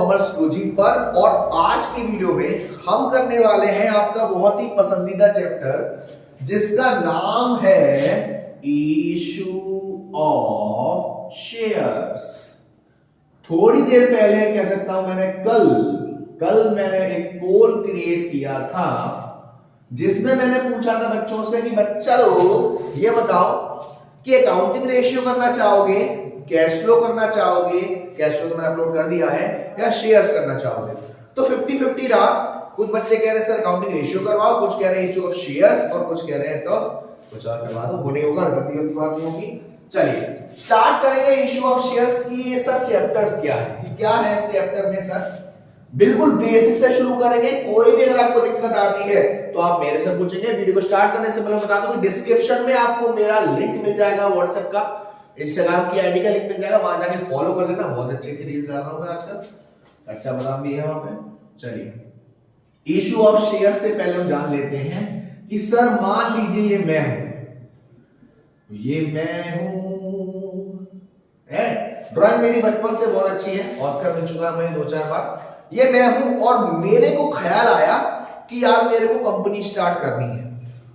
Commerce गुरुजी पर। और आज की वीडियो में हम करने वाले हैं आपका बहुत ही पसंदीदा चैप्टर जिसका नाम है इशू ऑफ शेयर्स। थोड़ी देर पहले कह सकता हूं कल मैंने एक पोल क्रिएट किया था जिसमें मैंने पूछा था बच्चों से कि बच्चा लोग ये बताओ कि अकाउंटिंग रेशियो करना चाहोगे, कैश फ्लो करना चाहोगे, कैश फ्लो तो मैंने अपलोड कर दिया है, या शेयर्स करना चाहोगे। तो 50-50 रहा। कुछ बच्चे कह रहे हैं सर अकाउंटिंग रेशियो करवाओ, कुछ कह रहे हैं इशू ऑफ शेयर्स, और कुछ कह रहे हैं तो कुछ और करवा दो, होने होगा, गलती होती बात नहीं होगी। चलिए स्टार्ट करेंगे इशू ऑफ शेयर्स की। ये सर चैप्टर्स क्या है, क्या है इस चैप्टर में सर? बिल्कुल बेसिक से शुरू करेंगे। कोई भी अगर आपको दिक्कत आती है तो आप मेरे से पूछेंगे। वीडियो को स्टार्ट करने से पहले बता दूं कि डिस्क्रिप्शन में आपको मेरा लिंक मिल जाएगा, व्हाट्सएप का, इंस्टाग्राम की आईडी का लिंक मिल जाएगा, वहां जाके फॉलो कर लेना। बहुत अच्छी रील्स डाल रहा हूं मैं आजकल, अच्छा बादाम भी है वहां पे। चलिए इशू ऑफ शेयर से पहले हम जान लेते हैं कि सर मान लीजिए ये मैं हूं, ड्राइंग मेरी बचपन से बहुत अच्छी है, ऑस्कर मिल चुका है मुझे 2-4 बार। ये मैं हूं और मेरे को ख्याल आया कि यार मेरे को कंपनी स्टार्ट करनी है,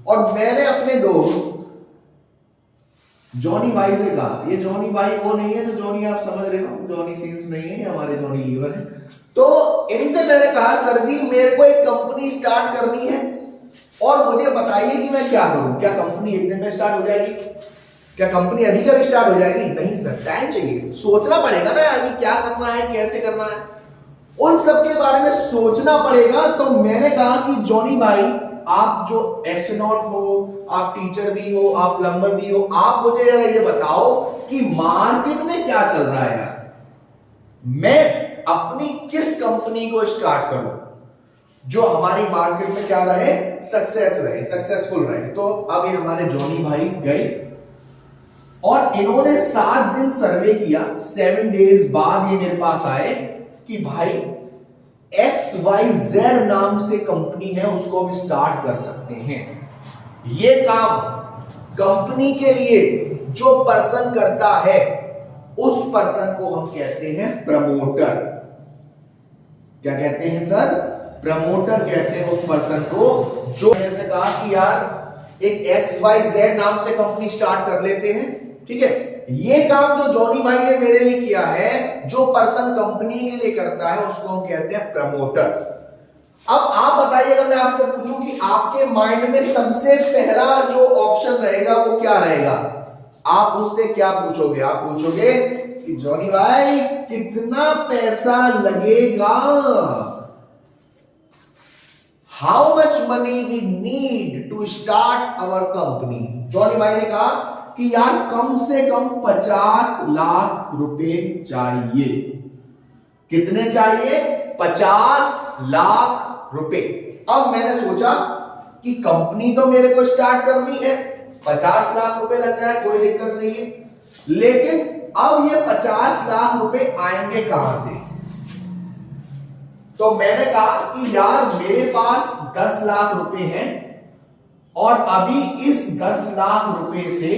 और मैंने अपने दोस्त जॉनी भाई से कहा। ये जॉनी भाई वो नहीं है जो जॉनी आप समझ रहे हो, जॉनी सीन्स नहीं है, ये हमारे जॉनी लीवर है। तो इनसे मैंने कहा सर जी मेरे को एक कंपनी स्टार्ट करनी है और मुझे बताइए कि मैं क्या करूं। क्या कंपनी एक दिन में स्टार्ट हो जाएगी? क्या कंपनी अभी का भी स्टार्ट हो जाएगी? नहीं सर, टाइम चाहिए, सोचना पड़ेगा ना यार कि क्या करना है, कैसे करना है, उन सब के बारे में सोचना पड़ेगा। तो मैंने कहा कि जॉनी भाई आप जो एस्ट्रोनॉट हो, आप टीचर भी हो, आप प्लम्बर भी हो, आप मुझे जरा ये बताओ कि मार्केट में क्या चल रहा है यार, मैं अपनी किस कंपनी को स्टार्ट करूं जो हमारी मार्केट में क्या रहे, सक्सेसफुल रहे। तो अब ये हमारे जॉनी भाई गए और इन्होंने 7 दिन सर्वे किया। 7 डेज बाद ये मेरे पास आए कि भाई XYZ नाम से कंपनी है, उसको हम स्टार्ट कर सकते हैं। ये काम कंपनी के लिए जो पर्सन करता है उस पर्सन को हम कहते हैं प्रमोटर। क्या कहते हैं सर? प्रमोटर कहते हैं उस पर्सन को जो मैंने से कहा कि यार एक XYZ नाम से कंपनी स्टार्ट कर लेते हैं, ठीक है। ये काम जो जॉनी भाई ने मेरे लिए किया है, जो पर्सन कंपनी के लिए करता है उसको हम कहते हैं प्रमोटर। अब आप बताइए, अगर मैं आपसे पूछूं कि आपके माइंड में सबसे पहला जो ऑप्शन रहेगा वो क्या रहेगा, आप उससे क्या पूछोगे? आप पूछोगे कि जॉनी भाई कितना पैसा लगेगा, how much money we need to start our company. Johnny भाई ने कहा कि यार कम से कम 50 लाख रुपए चाहिए। कितने चाहिए? 50 लाख रुपए। अब मैंने सोचा कि कंपनी तो मेरे को स्टार्ट करनी है, 50 लाख रुपए लग जाए कोई दिक्कत नहीं है, लेकिन अब ये 50 लाख रुपए आएंगे कहां से? तो मैंने कहा कि यार मेरे पास 10 लाख रुपए हैं और अभी इस 10 लाख रुपए से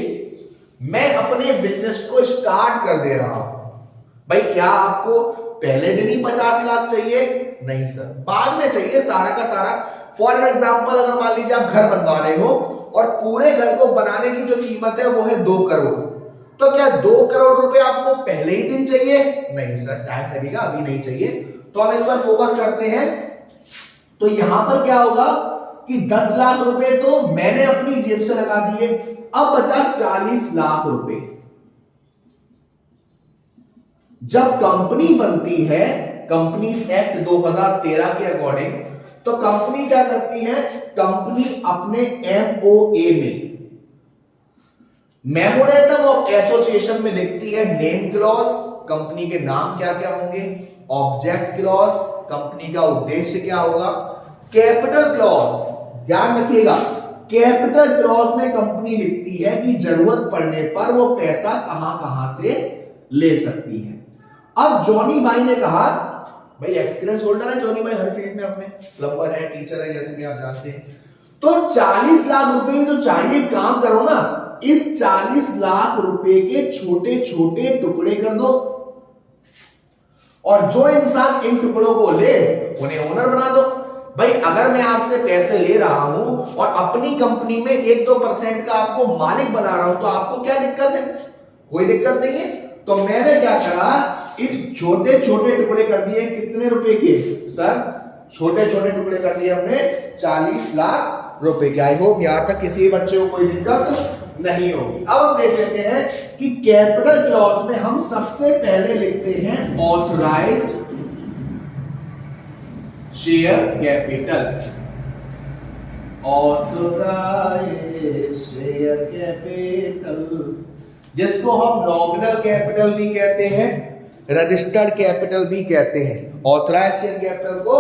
मैं अपने बिजनेस को स्टार्ट कर दे रहा हूं। भाई क्या आपको पहले दिन ही 50 लाख चाहिए? नहीं सर, बाद में चाहिए सारा का सारा। फॉर एग्जांपल अगर मान लीजिए आप घर बनवा रहे हो और पूरे घर को बनाने की जो कीमत है वो है 2 करोड़, तो क्या 2 करोड़ रुपए आपको पहले ही दिन चाहिए? नहीं सर, टाइम लगेगा, अभी नहीं चाहिए। तो हम इस पर फोकस करते हैं। तो यहां पर क्या होगा कि 10 लाख रुपए तो मैंने अपनी जेब से लगा दिए, अब बचा 40 लाख रुपए। जब कंपनी बनती है, कंपनीज एक्ट 2013 के अकॉर्डिंग, तो कंपनी क्या करती है? कंपनी अपने MOA में, मेमोरेंडम ऑफ एसोसिएशन में लिखती है नेम क्लॉज, कंपनी के नाम क्या क्या होंगे, ऑब्जेक्ट क्लॉज, कंपनी का उद्देश्य क्या होगा, कैपिटल क्लॉज, ध्यान रखिएगा, कैपिटल क्लॉज में कंपनी लिखती है कि जरूरत पड़ने पर वो पैसा कहां कहां से ले सकती है। अब जॉनी भाई ने कहा, भाई एक्सपीरियंस होल्डर है जॉनी भाई हर फील्ड में, अपने प्लम्बर है, टीचर है, जैसे कि आप जानते हैं। तो 40 लाख रुपए जो चाहिए, काम करो ना, इस 40 लाख रुपए के छोटे छोटे टुकड़े कर दो और जो इंसान इन टुकड़ों को ले उन्हें ओनर बना दो। भाई अगर मैं आपसे पैसे ले रहा हूं और अपनी कंपनी में 1-2% का आपको मालिक बना रहा हूं तो आपको क्या दिक्कत है? कोई दिक्कत नहीं है। तो मैंने क्या करा, इन छोटे छोटे टुकड़े कर दिए। कितने रुपए के सर? छोटे छोटे टुकड़े कर दिए हमने 40 लाख रुपए के। आई होप यहां तक किसी बच्चे को कोई दिक्कत नहीं होगी। अब हम देख लेते हैं कि कैपिटल क्लॉज में हम सबसे पहले लिखते हैं authorised share capital. Authorised share capital, जिसको हम नॉमिनल कैपिटल भी कहते हैं, रजिस्टर्ड कैपिटल भी कहते हैं। ऑथराइज्ड शेयर कैपिटल को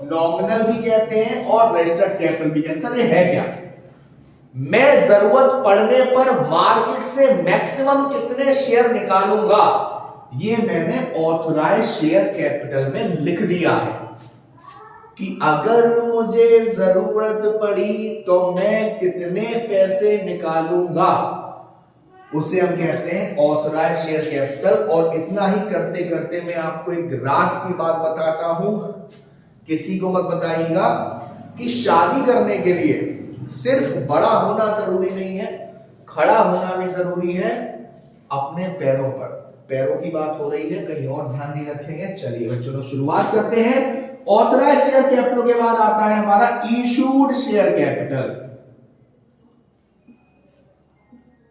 नॉमिनल भी कहते हैं और रजिस्टर्ड कैपिटल भी कहते हैं। सर ये है क्या? मैं जरूरत पड़ने पर मार्केट से मैक्सिमम कितने शेयर निकालूंगा, ये मैंने ऑथराइज्ड शेयर कैपिटल में लिख दिया है कि अगर मुझे जरूरत पड़ी तो मैं कितने पैसे निकालूंगा, उसे हम कहते हैं ऑथराइज्ड शेयर कैपिटल। और इतना ही करते करते मैं आपको एक ग्रास की बात बताता हूं, किसी को मत बताइएगा, कि शादी करने के लिए सिर्फ बड़ा होना जरूरी नहीं है, खड़ा होना भी जरूरी है अपने पैरों पर। पैरों की बात हो रही है, कहीं और ध्यान नहीं रखेंगे। चलिए बच्चों शुरुआत करते हैं। ऑथराइज्ड शेयर कैपिटल के बाद आता है हमारा issued share capital.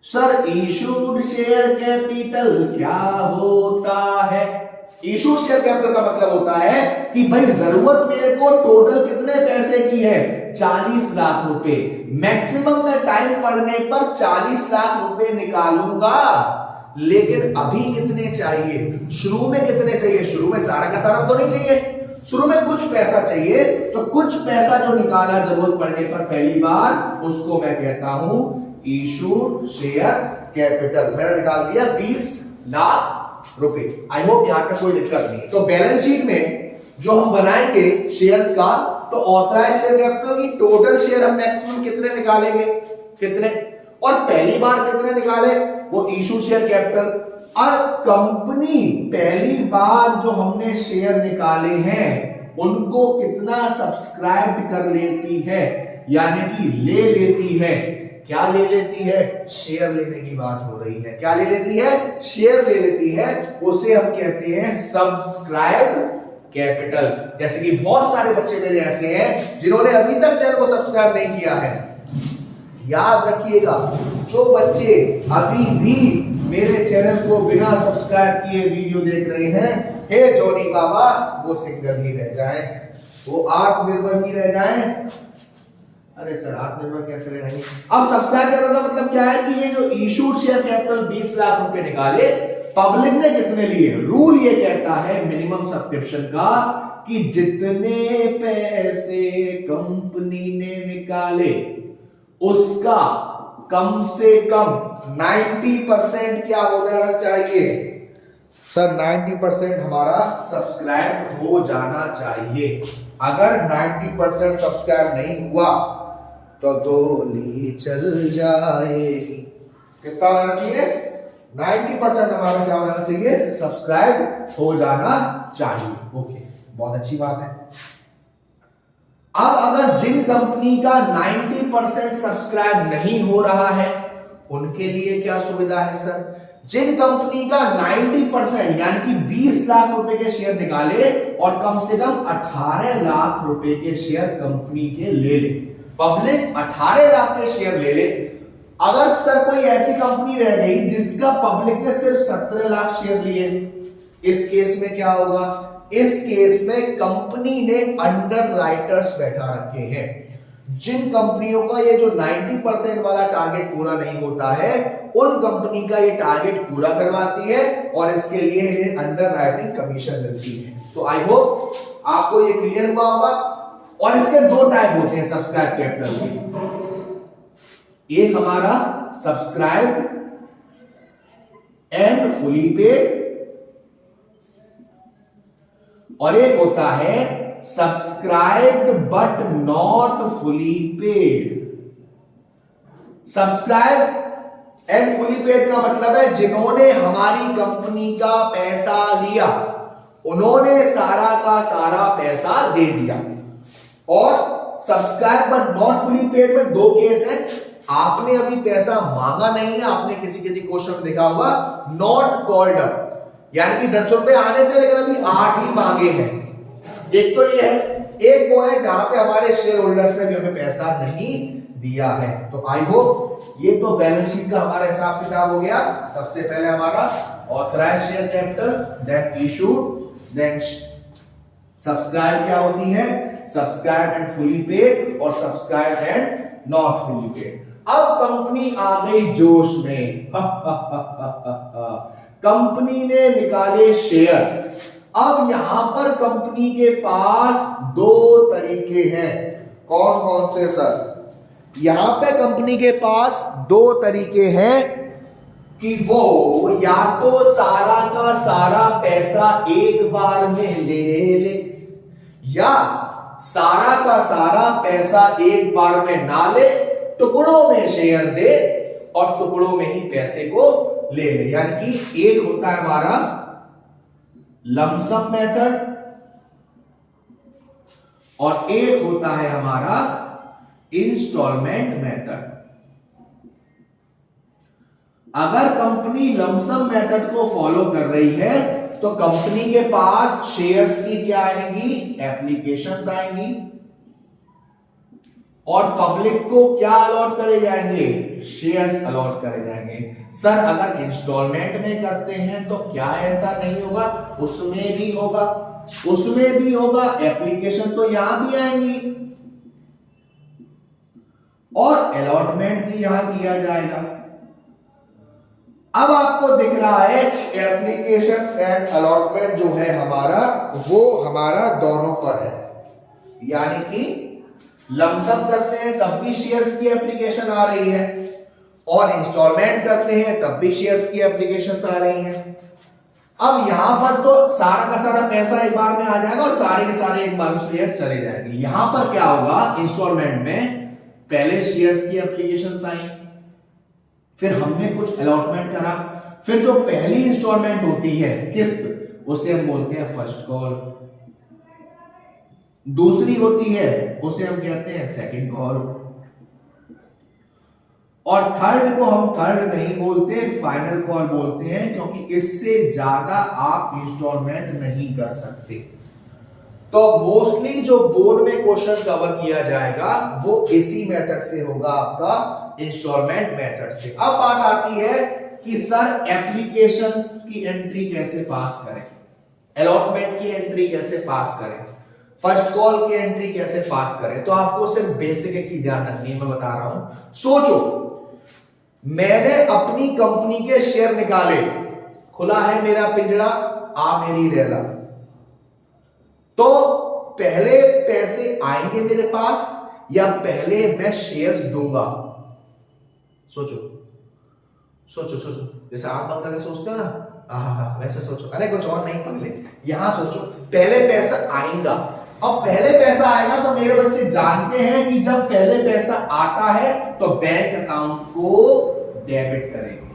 Sir issued share capital क्या होता है? इशूड शेयर कैपिटल का मतलब होता है कि भाई जरूरत मेरे को टोटल कितने पैसे की है? 40 लाख रुपए। मैक्सिमम में टाइम पड़ने पर 40 लाख रुपए निकालूंगा, लेकिन अभी कितने चाहिए? शुरू में कितने चाहिए? शुरू में सारा का सारा तो नहीं चाहिए, शुरू में कुछ पैसा चाहिए। तो कुछ पैसा जो निकाला जरूरत पड़ने पर पहली बार, उसको मैं कहता हूं इशूड शेयर कैपिटल। मैंने निकाल दिया 20 लाख रुपए। आई होप यहां तक कोई दिक्कत नहीं। तो बैलेंस शीट में जो हम बनाएंगे शेयर्स का, तो ऑथराइज्ड शेयर कैपिटल की टोटल शेयर हम मैक्सिमम कितने निकालेंगे? कितने? और पहली बार कितने निकाले? वो इशू शेयर कैपिटल। और कंपनी पहली बार जो हमने शेयर निकाले हैं उनको कितना सब्सक्राइब कर लेती है, यानी कि ले लेती है। क्या ले लेती है? शेयर लेने की बात हो रही है। क्या ले लेती है? शेयर ले लेती है। उसे हम कहते हैं सब्सक्राइब्ड कैपिटल। जैसे कि बहुत सारे बच्चे मेरे ऐसे हैं जिन्होंने अभी तक चैनल को सब्सक्राइब नहीं किया है। याद रखिएगा, जो बच्चे अभी भी मेरे चैनल को बिना सब्सक्राइब किए वीडियो देख रहे हैं, हे जॉनी बाबा, वो सिंगल ही रह जाएं, वो आत्मनिर्भर ही रह जाएं। अरे सर आत्मनिर्भर कैसे रहेंगे? अब सब्सक्राइब करने का मतलब क्या है कि ये जो इशूड शेयर कैपिटल 20 लाख रुपए निकाले, पब्लिक ने कितने लिए? रूल ये कहता है मिनिमम सब्सक्रिप्शन का कि जितने पैसे कंपनी ने निकाले उसका कम से कम 90% क्या हो जाना चाहिए? सर 90% हमारा सब्सक्राइब हो जाना चाहिए। अगर 90% सब्सक्राइब नहीं हुआ तो गोली चल जाएगी। कितना होना चाहिए? 90% हमारा क्या होना चाहिए? सब्सक्राइब हो जाना चाहिए। ओके, बहुत अच्छी बात है। अब अगर जिन कंपनी का 90% सब्सक्राइब नहीं हो रहा है उनके लिए क्या सुविधा है सर? जिन कंपनी का 90% यानी कि 20 लाख रुपए के शेयर निकाले और कम से कम 18 लाख रुपए के शेयर कंपनी के ले ले, पब्लिक 18 लाख के शेयर ले ले। अगर सर कोई ऐसी कंपनी रह गई जिसका पब्लिक ने सिर्फ 17 लाख शेयर लिए, इस केस में क्या होगा? इस केस में कंपनी ने अंडर राइटर्स बैठा रखे हैं। जिन कंपनियों का ये जो 90% वाला टारगेट पूरा नहीं होता है, उन कंपनी का ये टारगेट पूरा करवाती है और इसके लिए अंडर राइटिंग कमीशन मिलती है। तो आई होप आपको ये क्लियर हुआ होगा। और इसके दो टाइप होते हैं सब्सक्राइब कैपिटल के। एक हमारा सब्सक्राइब एंड फुली पेड, और एक होता है subscribed but not fully paid. Subscribe and fully paid का मतलब है जिन्होंने हमारी कंपनी का पैसा लिया उन्होंने सारा का सारा पैसा दे दिया। और subscribe but not fully paid में दो केस है, आपने अभी पैसा मांगा नहीं है, आपने किसी क्वेश्चन में देखा होगा नॉट कॉल्ड अप, यानी कि 10 रुपए आने थे लेकिन अभी 8 ही मांगे हैं। एक तो ये है, एक वो है जहां पे हमारे शेयर होल्डर्स ने भी हमें पैसा नहीं दिया है। तो आई होप ये तो बैलेंस शीट का हमारा हिसाब किताब हो गया। सबसे पहले हमारा authorise share capital, then issued, then subscribe क्या होती है, सब्सक्राइब एंड फुली पेड और subscribe and not fully paid. अब कंपनी आ गई जोश में, कंपनी ने निकाले शेयर्स। अब यहां पर कंपनी के पास दो तरीके हैं। कौन कौन से सर? यहां पे कंपनी के पास दो तरीके हैं कि वो या तो सारा का सारा पैसा एक बार में ले, या सारा का सारा पैसा एक बार में ना ले, टुकड़ों में शेयर दे और टुकड़ों में ही पैसे को ले ले। यानी कि एक होता है हमारा लमसम मेथड और एक होता है हमारा इंस्टॉलमेंट मेथड। अगर कंपनी लमसम मेथड को फॉलो कर रही है तो कंपनी के पास शेयर्स की क्या आएंगी, एप्लीकेशंस आएंगी, और पब्लिक को क्या अलॉट करे जाएंगे, शेयर्स अलॉट करे जाएंगे। सर अगर इंस्टॉलमेंट में करते हैं तो क्या ऐसा नहीं होगा? उसमें भी होगा, उसमें भी होगा, एप्लीकेशन तो यहां भी आएंगी और अलॉटमेंट भी यहां किया जाएगा। अब आपको दिख रहा है कि एप्लीकेशन एंड अलॉटमेंट जो है हमारा, वो हमारा दोनों पर है। यानी कि लमसम करते हैं तब भी शेयर्स की एप्लीकेशन आ रही है, और इंस्टॉलमेंट करते हैं तब भी शेयर्स की एप्लीकेशंस आ रही हैं। अब यहां पर तो सारा का सारा पैसा एक बार में आ जाएगा और सारे के सारे एक बार में शेयर चले जाएंगे। यहां पर क्या होगा, इंस्टॉलमेंट में पहले शेयर्स की एप्लीकेशंस आई, फिर हमने कुछ अलॉटमेंट करा, फिर जो पहली इंस्टॉलमेंट होती है किस्त, उसे हम बोलते हैं फर्स्ट कॉल, दूसरी होती है उसे हम कहते हैं सेकंड कॉल, और थर्ड को हम थर्ड नहीं बोलते, फाइनल कॉल बोलते हैं, क्योंकि इससे ज्यादा आप इंस्टॉलमेंट नहीं कर सकते। तो मोस्टली जो बोर्ड में क्वेश्चन कवर किया जाएगा वो इसी मेथड से होगा, आपका इंस्टॉलमेंट मेथड से। अब बात आती है कि सर एप्लीकेशंस की एंट्री कैसे पास करें, अलॉटमेंट की एंट्री कैसे पास करें, फर्स्ट कॉल की एंट्री कैसे पास करें। तो आपको सिर्फ बेसिक एक चीज ध्यान रखनी है, मैं बता रहा हूं। सोचो मैंने अपनी कंपनी के शेयर निकाले, खुला है मेरा पिंजरा, आ मेरी लैला, तो पहले पैसे आएंगे मेरे पास या पहले मैं शेयर्स दूंगा? सोचो सोचो सोचो, जैसे आप बंद करके सोचते हो ना, वैसे सोचो। अरे कुछ और नहीं पगले, यहां सोचो, पहले पैसा आएगा। अब पहले पैसा आएगा तो मेरे बच्चे जानते हैं कि जब पहले पैसा आता है तो बैंक अकाउंट को डेबिट करेंगे,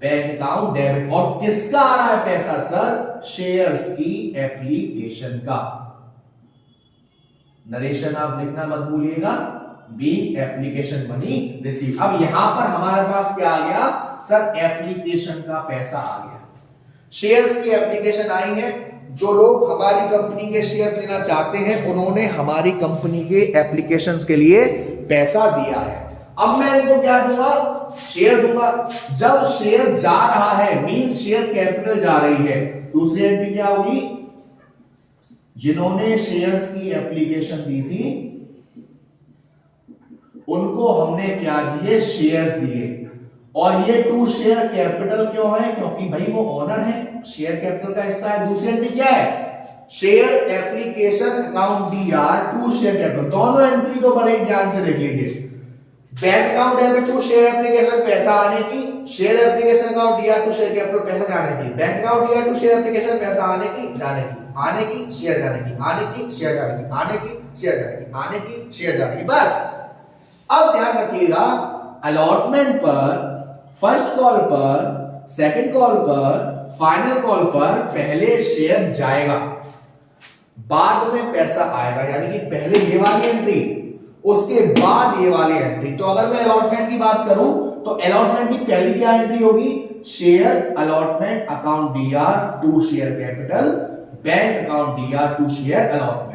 बैंक अकाउंट डेबिट। और किसका आ रहा है पैसा सर? शेयर्स की एप्लीकेशन का। नरेशन आप लिखना मत भूलिएगा, बी एप्लीकेशन मनी रिसीव। अब यहां पर हमारे पास क्या आ गया सर? एप्लीकेशन का पैसा आ गया, शेयर्स की एप्लीकेशन आई है। जो लोग हमारी कंपनी के शेयर्स लेना चाहते हैं उन्होंने हमारी कंपनी के एप्लीकेशंस के लिए पैसा दिया है। अब मैं इनको क्या दूंगा? शेयर दूंगा। जब शेयर जा रहा है मीन शेयर कैपिटल जा रही है, दूसरी एंट्री क्या होगी? जिन्होंने शेयर्स की एप्लीकेशन दी थी उनको हमने क्या दिए? शेयर्स दिए। और ये टू शेयर कैपिटल क्यों है? क्योंकि भाई वो ओनर है, शेयर कैपिटल का हिस्सा है। दूसरी एंट्री क्या है? Share application account DR to share capital. दोनों एंट्री को बड़े ध्यान से देख लीजिए। Bank account debit to share application पैसा आने की, share application account DR to share capital पैसा जाने की, bank account DR to share application पैसा आने की, जाने की, आने की, शेयर जाने की, आने की, शेयर जाने की, आने की, शेयर जाने की, आने की, शेयर जाने की। बस अब ध्यान रखिएगा, अलॉटमेंट पर, फर्स्ट कॉल पर, सेकंड कॉल पर फाइनल कॉल पर पहले शेयर जाएगा, बाद में पैसा आएगा, यानी कि पहले ये वाली एंट्री, उसके बाद ये वाली एंट्री। तो अगर मैं अलॉटमेंट की बात करूं तो अलॉटमेंट की पहली क्या एंट्री होगी, share allotment account DR to share capital, bank account DR to share allotment.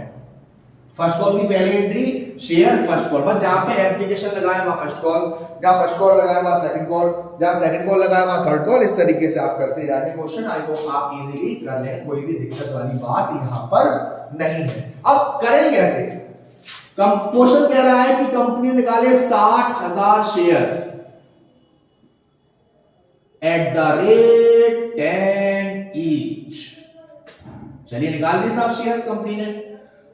First call की पहली एंट्री शेयर फर्स्ट कॉल, बस जहां पे एप्लीकेशन लगाया वहां फर्स्ट कॉल, जहां फर्स्ट कॉल लगाया वहां सेकंड कॉल, जहां सेकंड कॉल लगाया वहां थर्ड कॉल। इस तरीके से आप करते जाएंगे क्वेश्चन। आई होप आप इजीली कर लें, कोई भी दिक्कत वाली बात यहां पर नहीं है। अब करें कैसे? क्वेश्चन कह रहा है कि कंपनी निकाले 60,000 shares at the rate 10 each. चलिए निकाल दिए साहब शेयर कंपनी ने।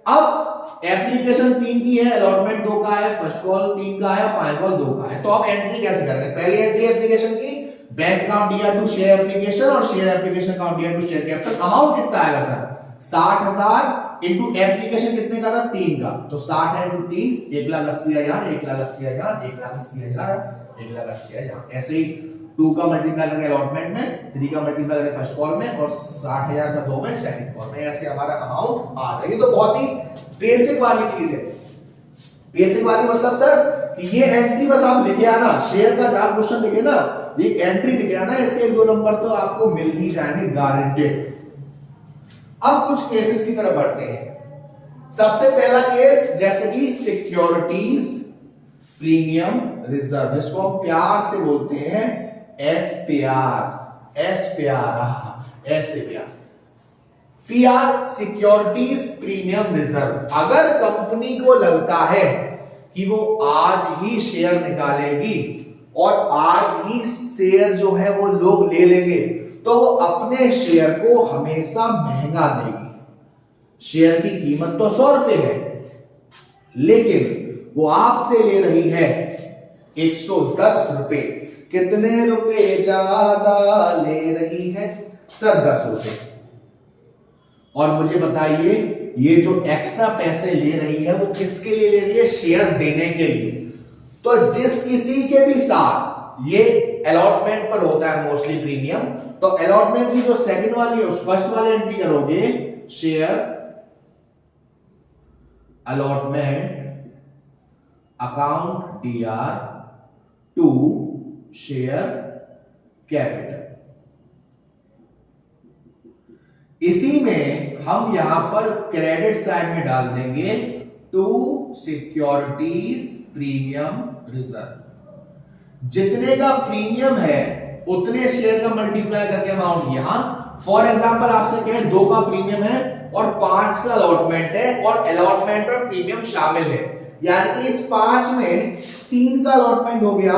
अब एप्लीकेशन 3 की है, अलॉटमेंट 2 का है, फर्स्ट कॉल 3 का है, फाइनल कॉल 2 का है। तो आप एंट्री कैसे करेंगे? पहली एंट्री एप्लीकेशन की, bank account DR to share application और share application account DR to share capital. Amount कितना आएगा सर? 60,000 इंटू एप्लीकेशन कितने का था? 3 का, तो 60 है इंटू 3, 1,80,000, 1,80,000, 1,80,000, 1,80,000। ऐसे ही 2 का मल्टीप्लाई करके अलॉटमेंट में, 3 का मल्टीप्लाई करके फर्स्ट कॉल में और 60,000 का 2 में सेकंड कॉल में। ऐसे हमारा अमाउंट आ रही है। तो बहुत ही बेसिक वाली चीज है। बेसिक वाली मतलब सर कि ये एंट्री बस आप लिखे आना, शेयर का जहां क्वेश्चन लिखे ना, ये एंट्री लिखे आना, इसके 1-2 नंबर तो आपको मिल ही जाएंगे गारंटेड। अब कुछ केसेस की तरफ बढ़ते हैं। सबसे पहला केस जैसे कि सिक्योरिटीज प्रीमियम रिजर्व, जिसको हम प्यार से बोलते हैं SPR, SPR, SPR, PR, securities premium reserve. अगर कंपनी को लगता है कि वो आज ही शेयर निकालेगी और आज ही शेयर जो है वो लोग ले लेंगे, तो वो अपने शेयर को हमेशा महंगा देगी। शेयर की कीमत तो 100 रुपए है, लेकिन वो आपसे ले रही है 110 रुपए। कितने रुपए ज्यादा ले रही है सर? 10 रुपए। और मुझे बताइए ये जो एक्स्ट्रा पैसे ले रही है वो किसके लिए ले रही है? शेयर देने के लिए। तो जिस किसी के भी साथ ये अलॉटमेंट पर होता है मोस्टली प्रीमियम, तो अलॉटमेंट की जो सेकंड वाली है उस फर्स्ट वाली एंट्री करोगे, share allotment account DR to share capital. इसी में हम यहां पर क्रेडिट साइड में डाल देंगे टू सिक्योरिटीज प्रीमियम रिजर्व। जितने का प्रीमियम है उतने शेयर का मल्टीप्लाई करके अमाउंट यहां। फॉर एग्जांपल आपसे कहें 2 का प्रीमियम है और 5 का अलॉटमेंट है और अलॉटमेंट और प्रीमियम शामिल है, यानी कि इस 5 में 3 का अलॉटमेंट हो गया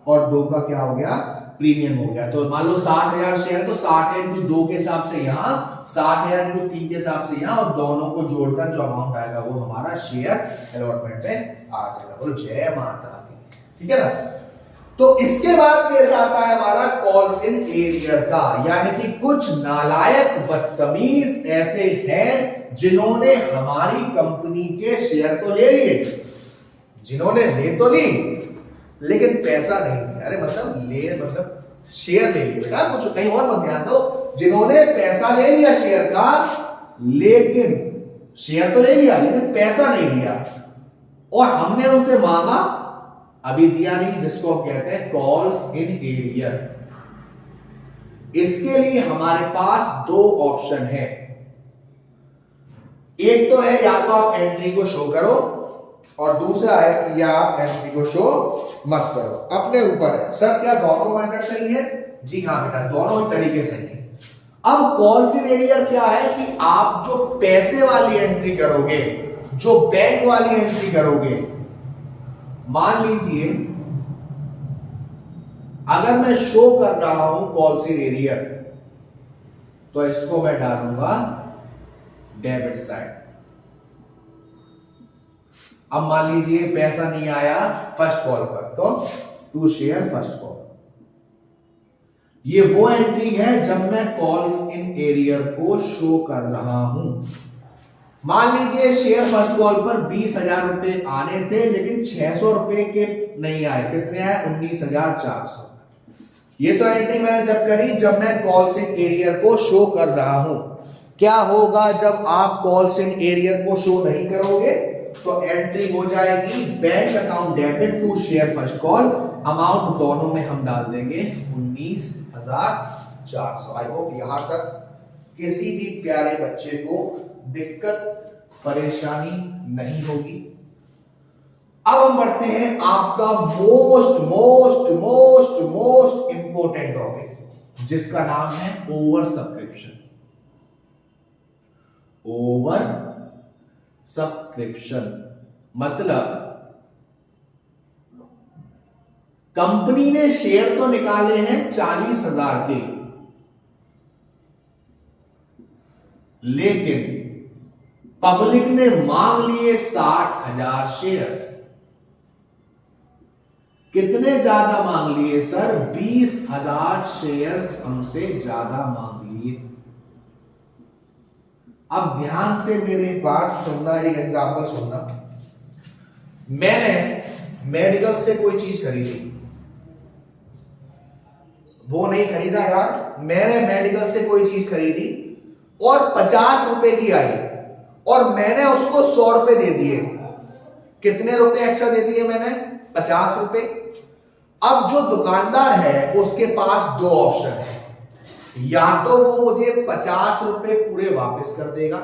और 2 का क्या हो गया? प्रीमियम हो गया। तो मान लो 60,000 शेयर, तो 60 इंटू 2 के हिसाब से यहां, 60,000 इंटू 3 के हिसाब से यहां, और दोनों को जोड़कर जो अमाउंट आएगा वो हमारा शेयर अलॉटमेंट में आ जाएगा। बोलो जय माता दी। ठीक है ना? तो इसके बाद केस आता है हमारा कॉल्स इन एरियर का, यानी कि कुछ नालायक बदतमीज ऐसे हैं जिन्होंने हमारी कंपनी के शेयर तो ले लिए, जिन्होंने ले तो ली लेकिन पैसा नहीं दिया। अरे मतलब शेयर ले लिए बेटा, कुछ कहीं और मत ध्यान दो। जिन्होंने पैसा ले लिया शेयर का, लेकिन शेयर तो ले लिया लेकिन पैसा नहीं दिया, और हमने उनसे मांगा, अभी दिया नहीं, जिसको हम कहते हैं कॉल्स इन एरियर। इसके लिए हमारे पास 2 ऑप्शन है। एक तो है या तो आप एंट्री को शो करो, और दूसरा है कि या आप एंट्री को शो मत करो, अपने ऊपर है। सर क्या दोनों मेथड सही है? जी हाँ बेटा, दोनों ही तरीके सही है। अब कॉल्स इन एरियर क्या है कि आप जो पैसे वाली एंट्री करोगे, जो बैंक वाली एंट्री करोगे, मान लीजिए अगर मैं शो कर रहा हूं कॉल्स इन एरियर, तो इसको मैं डालूंगा डेबिट साइड। अब मान लीजिए पैसा नहीं आया फर्स्ट कॉल पर, तो टू शेयर फर्स्ट कॉल। ये वो एंट्री है जब मैं कॉल्स इन एरियर को शो कर रहा हूं। मान लीजिए शेयर फर्स्ट कॉल पर 20,000 रुपए आने थे, लेकिन 600 रुपए के नहीं आए। कितने आए? 19,400। ये तो एंट्री मैंने जब करी जब मैं कॉल्स इन एरियर को शो कर रहा हूं। क्या होगा जब आप कॉल्स इन एरियर को शो नहीं करोगे? तो एंट्री हो जाएगी bank account debit to share first call, amount दोनों में हम डाल देंगे 19,400। आई होप यहां तक किसी भी प्यारे बच्चे को दिक्कत परेशानी नहीं होगी। अब हम बढ़ते हैं आपका most most most most important topic जिसका नाम है ओवर सब्सक्रिप्शन। ओवर सब्सक्रिप्शन मतलब कंपनी ने शेयर तो निकाले हैं 40,000 के, लेकिन पब्लिक ने मांग लिए 60,000 शेयर्स। कितने ज्यादा मांग लिए सर? 20,000 शेयर्स हमसे ज्यादा मांग लिए। अब ध्यान से मेरी बात सुनना, एक एग्जांपल सुनना। मैंने मेडिकल से कोई चीज खरीदी, वो नहीं खरीदा यार, मैंने मेडिकल से कोई चीज खरीदी और 50 रुपए की आई और मैंने उसको 100 रुपए दे दिए। कितने रुपए एक्स्ट्रा दे दिए मैंने? 50 रुपए। अब जो दुकानदार है उसके पास दो ऑप्शन है, या तो वो मुझे 50 रुपए पूरे वापस कर देगा,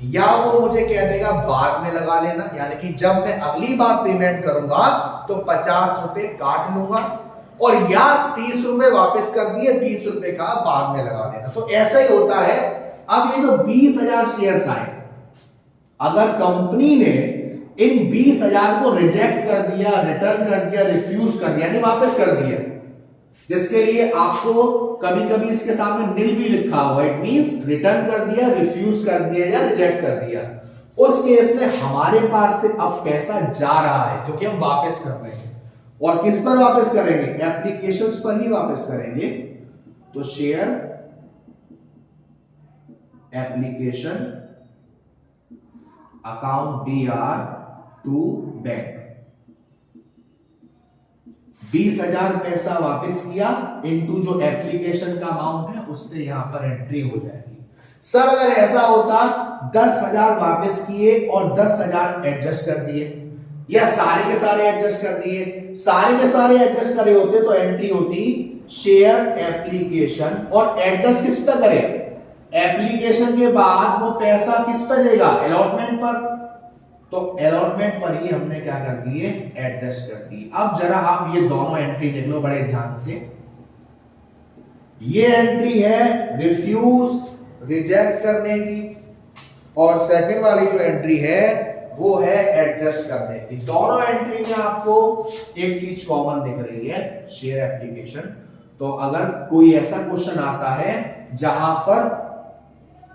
या वो मुझे कह देगा बाद में लगा लेना, यानी कि जब मैं अगली बार पेमेंट करूंगा तो 50 रुपए काट लूंगा, और या 30 रुपए वापस कर दिए, 20 रुपए का बाद में लगा लेना। तो ऐसा ही होता है। अब ये जो 20,000 शेयर्स आए, अगर कंपनी ने इन 20,000 को रिजेक्ट कर दिया, रिटर्न कर दिया, रिफ्यूज कर दिया, यानी वापस कर दिया, जिसके लिए आपको कभी कभी इसके सामने निल भी लिखा हुआ, इट मींस रिटर्न कर दिया, रिफ्यूज कर दिया या रिजेक्ट कर दिया, उस केस में हमारे पास से अब पैसा जा रहा है क्योंकि हम वापस कर रहे हैं। और किस पर वापस करेंगे? एप्लीकेशंस पर ही वापस करेंगे। तो share application account DR to bank, 20,000 पैसा वापस किया इनटू जो एप्लीकेशन का अमाउंट है उससे यहां पर एंट्री हो जाएगी। सर अगर ऐसा होता 10,000 वापस किए और 10,000 एडजस्ट कर दिए, या सारे के सारे एडजस्ट कर दिए, सारे के सारे एडजस्ट करे होते तो एंट्री होती शेयर एप्लीकेशन, और एडजस्ट किस पे करे? एप्लीकेशन के बाद वो पैसा किस पे देगा? अलॉटमेंट पर। तो अलॉटमेंट पर ही हमने क्या कर दिए? एडजस्ट कर दिए। अब जरा आप ये दोनों एंट्री देख लो बड़े ध्यान से। ये एंट्री है रिफ्यूज, रिजेक्ट करने की, और सेकंड वाली जो एंट्री है वो है एडजस्ट करने की। दोनों एंट्री में आपको एक चीज कॉमन दिख रही है, शेयर एप्लीकेशन। तो अगर कोई ऐसा क्वेश्चन आता है जहां पर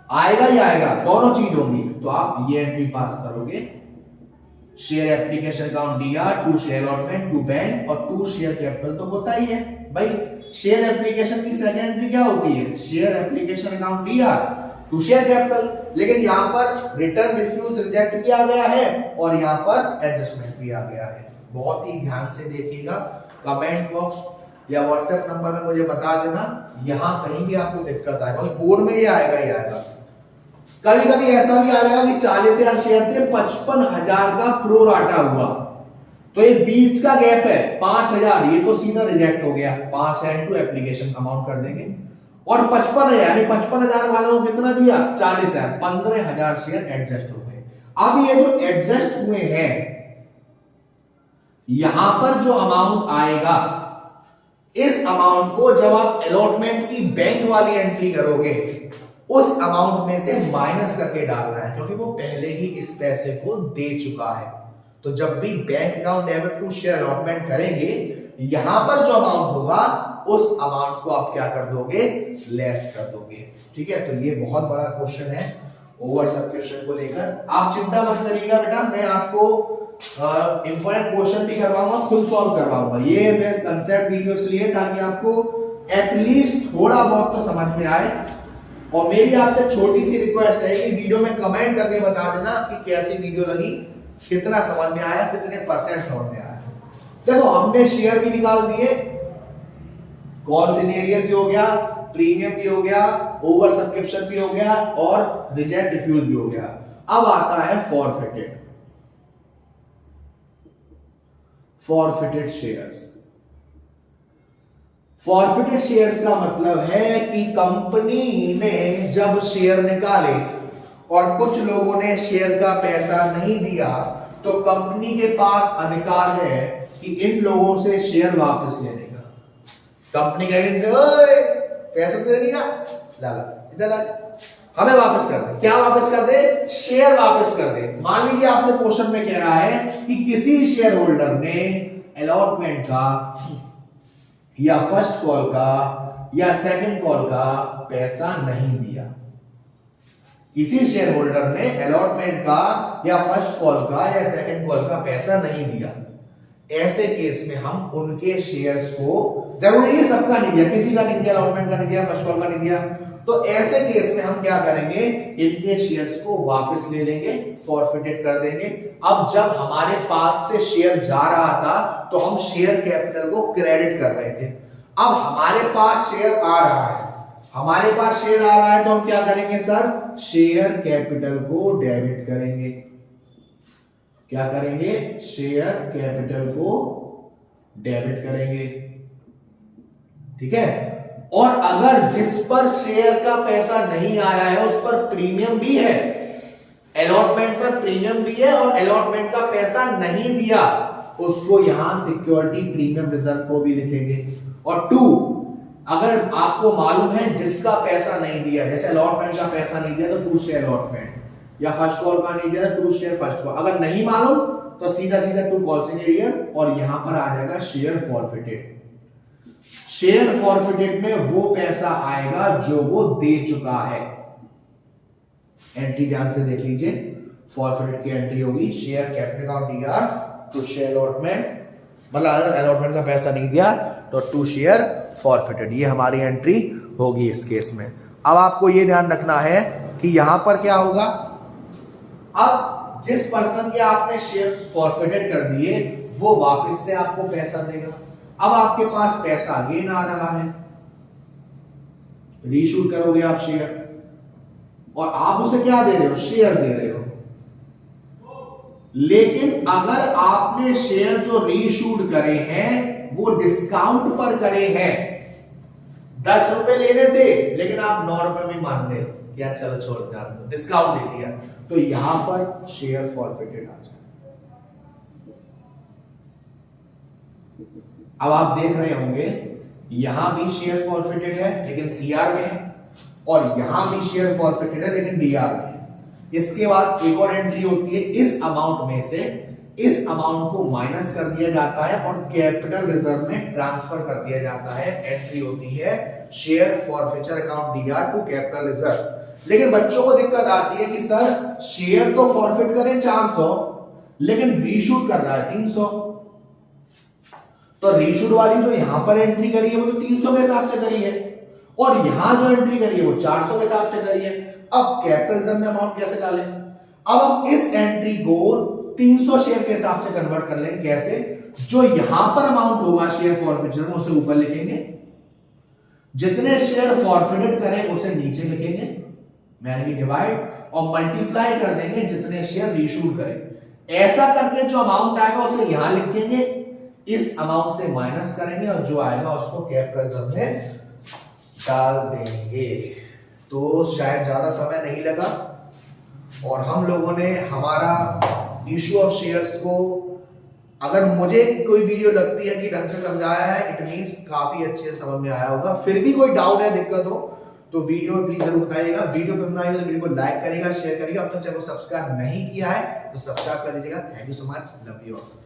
आएगा ही आएगा, दोनों चीज होंगी, तो आप ये एंट्री पास करोगे, share application account DR to share allotment to bank, और टू शेयर कैपिटल तो होता ही है भाई। शेयर एप्लीकेशन की सेकंड एंट्री क्या होती है? Share application account DR to share capital, लेकिन यहां पर रिटर्न, रिफ्यूज, रिजेक्ट भी आ गया है और यहां पर एडजस्टमेंट भी आ गया है। बहुत ही ध्यान से देखिएगा, कमेंट बॉक्स या व्हाट्सएप नंबर में मुझे बता देना यहां कहीं भी आपको दिक्कत आए, और बोर्ड में ये आएगा ही आएगा। कभी कभी ऐसा भी आएगा कि 40,000 शेयर थे, 55,000 का प्रो राटा हुआ, तो ये बीच का गैप है 5,000, ये तो सीधा रिजेक्ट हो गया। 5 टू एप्लीकेशन अमाउंट कर देंगे, और 55,000 यानी 55,000 वालों को कितना दिया? 40,000, 15,000 शेयर एडजस्ट हो गए। अब ये जो एडजस्ट हुए हैं, यहां पर जो अमाउंट आएगा, इस अमाउंट को जब आप अलॉटमेंट की बैंक वाली एंट्री करोगे, उस अमाउंट में से माइनस करके डालना है, क्योंकि वो पहले ही इस पैसे को दे चुका है। तो जब भी bank account debit to share allotment करेंगे, यहां पर जो अमाउंट होगा उस अमाउंट को आप क्या कर दोगे? लेस कर दोगे। ठीक है, तो ये बहुत बड़ा क्वेश्चन है ओवर सब्सक्रिप्शन को लेकर। आप चिंता मत करिएगा बेटा, मैं आपको इंपॉर्टेंट क्वेश्चन भी करवाऊंगा, खुद सॉल्व करवाऊंगा। ये मैं कंसेप्ट वीडियो इसलिए ताकि आपको एटलीस्ट थोड़ा बहुत तो समझ में आए। और मेरी आपसे छोटी सी रिक्वेस्ट है कि वीडियो में कमेंट करके बता देना कि कैसी वीडियो लगी, कितना समझ में आया, कितने % समझ में आया। देखो हमने शेयर भी निकाल दिए, कॉल सिनेरियर भी हो गया, प्रीमियम भी हो गया, ओवर सब्सक्रिप्शन भी हो गया और रिजेक्ट रिफ्यूज भी हो गया। अब आता है forfeited. Forfeited shares. Forfeited shares का मतलब है कि कंपनी ने जब शेयर निकाले और कुछ लोगों ने शेयर का पैसा नहीं दिया तो कंपनी के पास अधिकार है कि इन लोगों से शेयर वापस लेने का। कंपनी कहेगी पैसा दे देगा, ला इधर ला, हमें वापस कर दे। क्या वापस कर दे? शेयर वापस कर दे। मान लीजिए आपसे क्वेश्चन में कह रहा है कि किसी शेयर होल्डर ने अलॉटमेंट का या फर्स्ट कॉल का या सेकंड कॉल का पैसा नहीं दिया। किसी शेयर होल्डर ने अलॉटमेंट का या फर्स्ट कॉल का या सेकंड कॉल का पैसा नहीं दिया। ऐसे केस में हम उनके शेयर्स को, जरूरी नहीं सबका नहीं दिया, किसी का नहीं दिया, अलॉटमेंट का नहीं दिया, फर्स्ट कॉल का नहीं दिया, तो ऐसे केस में हम क्या करेंगे? इनके शेयर्स को वापस ले लेंगे, फॉरफिटेड कर देंगे। अब जब हमारे पास से शेयर जा रहा था तो हम शेयर कैपिटल को क्रेडिट कर रहे थे। अब हमारे पास शेयर आ रहा है, हमारे पास शेयर आ रहा है तो हम क्या करेंगे सर? शेयर कैपिटल को डेबिट करेंगे। क्या करेंगे? शेयर कैपिटल को डेबिट करेंगे। ठीक है। और अगर जिस पर शेयर का पैसा नहीं आया है उस पर प्रीमियम भी है, अलॉटमेंट पर प्रीमियम भी है और अलॉटमेंट का पैसा नहीं दिया, उसको यहां सिक्योरिटी प्रीमियम रिजर्व को भी लिखेंगे। और 2, अगर आपको मालूम है जिसका पैसा नहीं दिया, जैसे अलॉटमेंट का पैसा नहीं दिया तो 2 शेयर अलॉटमेंट, या फर्स्ट कॉल का नहीं दिया तो 2 शेयर फर्स्ट कॉल। अगर नहीं मालूम तो सीधा 2 कॉल सिनेरियर और यहां पर आ जाएगा शेयर फॉरफिटेड। शेयर फॉरफिटेड में वो पैसा आएगा जो वो दे चुका है। एंट्री ध्यान से देख लीजिए, फॉरफिटेड की एंट्री होगी share capital account DR to share allotment, मतलब अगर अलॉटमेंट का पैसा नहीं दिया तो 2 शेयर फॉरफिटेड। ये हमारी एंट्री होगी इस केस में। अब आपको ये ध्यान रखना है कि यहां पर क्या होगा, अब जिस पर्सन के आपने शेयर फॉरफिटेड कर दिए वो वापस से आपको पैसा देगा। अब आपके पास पैसा अगेन आ रहा है, रीशूट करोगे आप शेयर, और आप उसे क्या दे रहे हो? शेयर दे रहे हो। लेकिन अगर आपने शेयर जो रीशूट करे हैं वो डिस्काउंट पर करे हैं, 10 रुपए लेने थे लेकिन आप 9 रुपए में मान गए, या चलो छोड़ दो, डिस्काउंट दे दिया, तो यहां पर शेयर फॉरफिटेड आ जाए। अब आप देख रहे होंगे यहां भी शेयर फॉरफिटेड है लेकिन सीआर में है, और यहां भी शेयर फॉरफिटेड है लेकिन डीआर में है। इसके बाद एक और एंट्री होती है, इस अमाउंट में से इस अमाउंट को माइनस कर दिया जाता है और कैपिटल रिजर्व में ट्रांसफर कर दिया जाता है। एंट्री होती है share forfeiture account DR to capital reserve. लेकिन बच्चों को दिक्कत आती है कि सर शेयर तो फॉरफिट करें 400 लेकिन रीशूट कर रहा है 300, तो रीशूट वाली जो यहां पर एंट्री करी है वो तो 300 के हिसाब से करी है, और यहां जो एंट्री करी है वो 400 के हिसाब से करी है। अब कैपिटल रिजर्व में अमाउंट कैसे डालें? अब हम इस एंट्री को 300 शेयर के हिसाब से कन्वर्ट कर लेंगे। कैसे? जो यहां पर अमाउंट होगा शेयर फॉरफिचर में उसे ऊपर लिखेंगे, जितने शेयर फॉरफिटेड करें उसे नीचे लिखेंगे, यानी कि डिवाइड, और मल्टीप्लाई कर देंगे जितने शेयर रीशूट करें। ऐसा करके जो अमाउंट आएगा उसे यहां लिखेंगे, इस अमाउंट से माइनस करेंगे और जो आएगा उसको कैपिटल रिजर्व में डाल देंगे। तो शायद ज्यादा समय नहीं लगा और हम लोगों ने हमारा इशू ऑफ शेयर्स को, अगर मुझे कोई वीडियो लगती है कि ढंग से समझाया है, इट मींस काफी अच्छे से समझ में आया होगा। फिर भी कोई डाउट है, दिक्कत हो तो वीडियो में प्लीज जरूर बताइएगा। वीडियो पसंद आएगा तो वीडियो को लाइक करेगा, शेयर करेगा। अब तक चैनल को सब्सक्राइब नहीं किया है तो सब्सक्राइब कर लीजिएगा। Thank you so much, love you all.